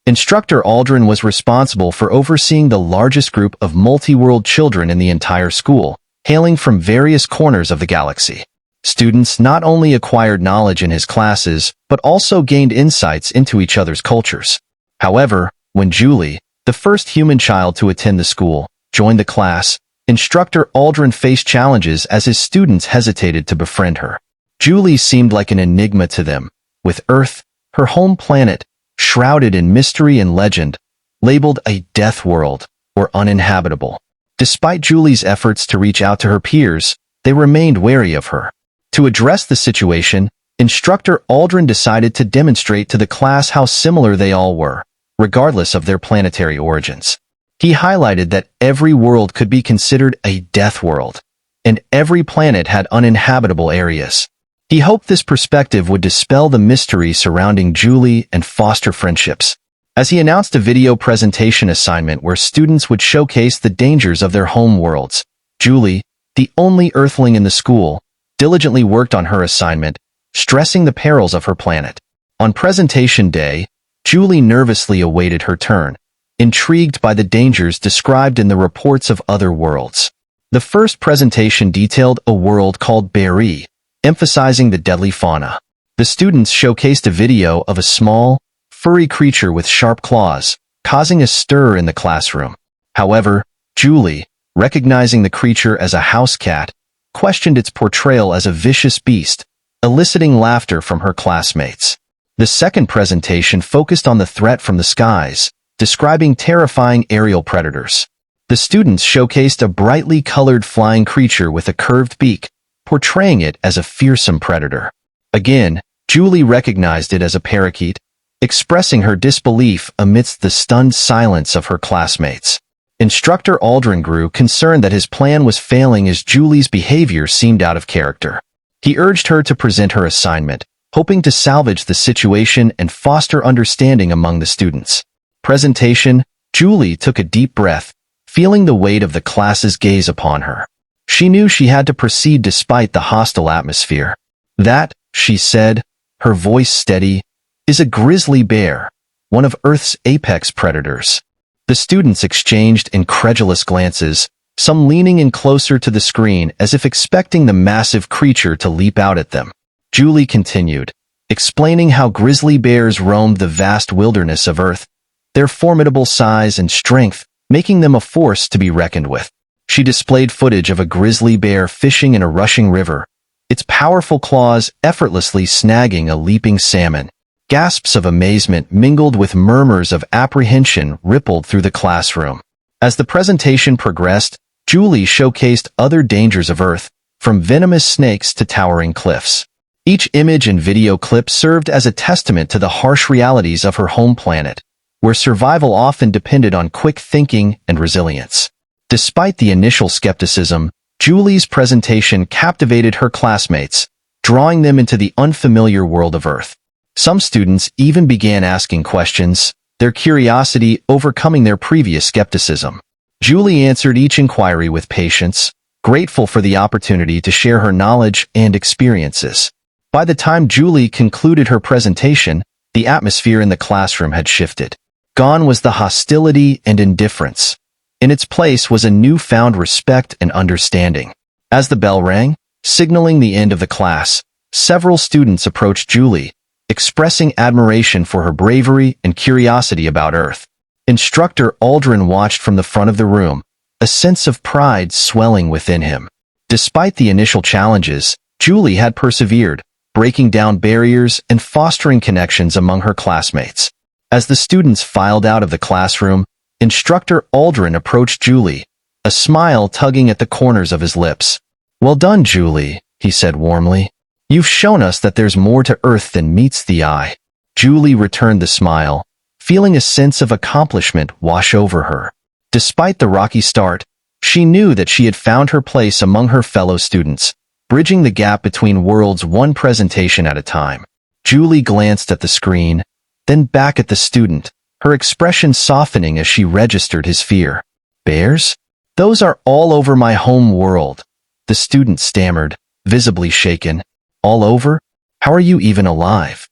Instructor Aldrin was responsible for overseeing the largest group of multi-world children in the entire school, hailing from various corners of the galaxy. Students not only acquired knowledge in his classes, but also gained insights into each other's cultures. However, when Julie, the first human child to attend the school, joined the class, Instructor Aldrin faced challenges as his students hesitated to befriend her. Julie seemed like an enigma to them, with Earth, her home planet, shrouded in mystery and legend, labeled a death world or uninhabitable. Despite Julie's efforts to reach out to her peers, they remained wary of her. To address the situation, Instructor Aldrin decided to demonstrate to the class how similar they all were, regardless of their planetary origins. He highlighted that every world could be considered a death world, and every planet had uninhabitable areas. He hoped this perspective would dispel the mystery surrounding Julie and foster friendships. As he announced a video presentation assignment where students would showcase the dangers of their home worlds, Julie, the only Earthling in the school, diligently worked on her assignment, stressing the perils of her planet. On presentation day, Julie nervously awaited her turn, intrigued by the dangers described in the reports of other worlds. The first presentation detailed a world called Bonei, emphasizing the deadly fauna. The students showcased a video of a small, furry creature with sharp claws, causing a stir in the classroom. However, Julie, recognizing the creature as a house cat, questioned its portrayal as a vicious beast, eliciting laughter from her classmates. The second presentation focused on the threat from the skies, describing terrifying aerial predators. The students showcased a brightly colored flying creature with a curved beak, portraying it as a fearsome predator. Again, Julie recognized it as a parakeet, expressing her disbelief amidst the stunned silence of her classmates. Instructor Aldrin grew concerned that his plan was failing as Julie's behavior seemed out of character. He urged her to present her assignment, hoping to salvage the situation and foster understanding among the students. Presentation, Julie took a deep breath, feeling the weight of the class's gaze upon her. She knew she had to proceed despite the hostile atmosphere. That, she said, her voice steady, is a grizzly bear, one of Earth's apex predators. The students exchanged incredulous glances, some leaning in closer to the screen as if expecting the massive creature to leap out at them. Julie continued, explaining how grizzly bears roamed the vast wilderness of Earth, their formidable size and strength making them a force to be reckoned with. She displayed footage of a grizzly bear fishing in a rushing river, its powerful claws effortlessly snagging a leaping salmon. Gasps of amazement mingled with murmurs of apprehension rippled through the classroom. As the presentation progressed, Julie showcased other dangers of Earth, from venomous snakes to towering cliffs. Each image and video clip served as a testament to the harsh realities of her home planet, where survival often depended on quick thinking and resilience. Despite the initial skepticism, Julie's presentation captivated her classmates, drawing them into the unfamiliar world of Earth. Some students even began asking questions, their curiosity overcoming their previous skepticism. Julie answered each inquiry with patience, grateful for the opportunity to share her knowledge and experiences. By the time Julie concluded her presentation, the atmosphere in the classroom had shifted. Gone was the hostility and indifference. In its place was a newfound respect and understanding. As the bell rang, signaling the end of the class, several students approached Julie, expressing admiration for her bravery and curiosity about Earth. Instructor Aldrin watched from the front of the room, a sense of pride swelling within him. Despite the initial challenges, Julie had persevered, breaking down barriers and fostering connections among her classmates. As the students filed out of the classroom, Instructor Aldrin approached Julie, a smile tugging at the corners of his lips. "Well done, Julie," he said warmly. "You've shown us that there's more to Earth than meets the eye." Julie returned the smile, feeling a sense of accomplishment wash over her. Despite the rocky start, she knew that she had found her place among her fellow students, bridging the gap between worlds one presentation at a time. Julie glanced at the screen, then back at the student, her expression softening as she registered his fear. "Bears? Those are all over my home world," the student stammered, visibly shaken. "All over? How are you even alive?"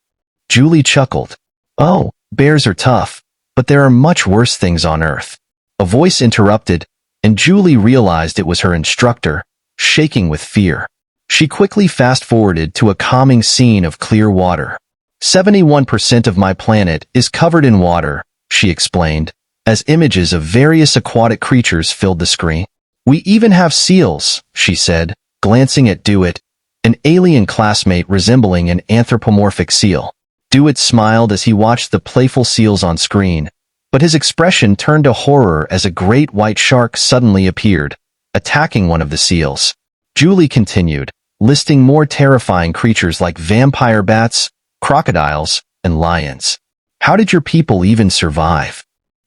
Julie chuckled. "Oh, bears are tough, But there are much worse things on Earth. A voice interrupted, and Julie realized it was her instructor, shaking with fear. She quickly fast-forwarded to a calming scene of clear water. 71% of my planet is covered in water, she explained, as images of various aquatic creatures filled the screen. We even have seals, she said, glancing at Dewitt, an alien classmate resembling an anthropomorphic seal. Dewitt smiled as he watched the playful seals on screen, but his expression turned to horror as a great white shark suddenly appeared, attacking one of the seals. Julie continued, listing more terrifying creatures like vampire bats, crocodiles, and lions. How did your people even survive?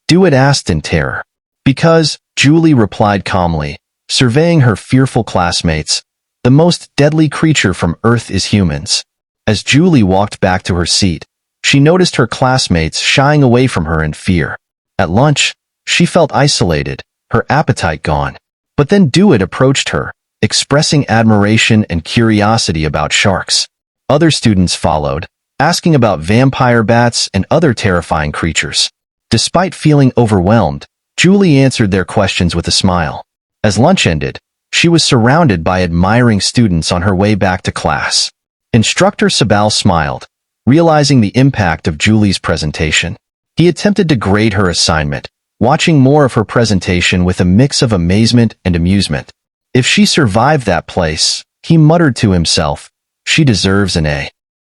Dewitt asked in terror. Because, Julie replied calmly, surveying her fearful classmates, the most deadly creature from Earth is humans. As Julie walked back to her seat, she noticed her classmates shying away from her in fear. At lunch, she felt isolated, her appetite gone. But then Dewitt approached her, expressing admiration and curiosity about sharks. Other students followed, asking about vampire bats and other terrifying creatures. Despite feeling overwhelmed, Julie answered their questions with a smile. As lunch ended, she was surrounded by admiring students on her way back to class. Instructor Sabal smiled, realizing the impact of Julie's presentation. He attempted to grade her assignment, watching more of her presentation with a mix of amazement and amusement. If she survived that place, he muttered to himself, she deserves an A.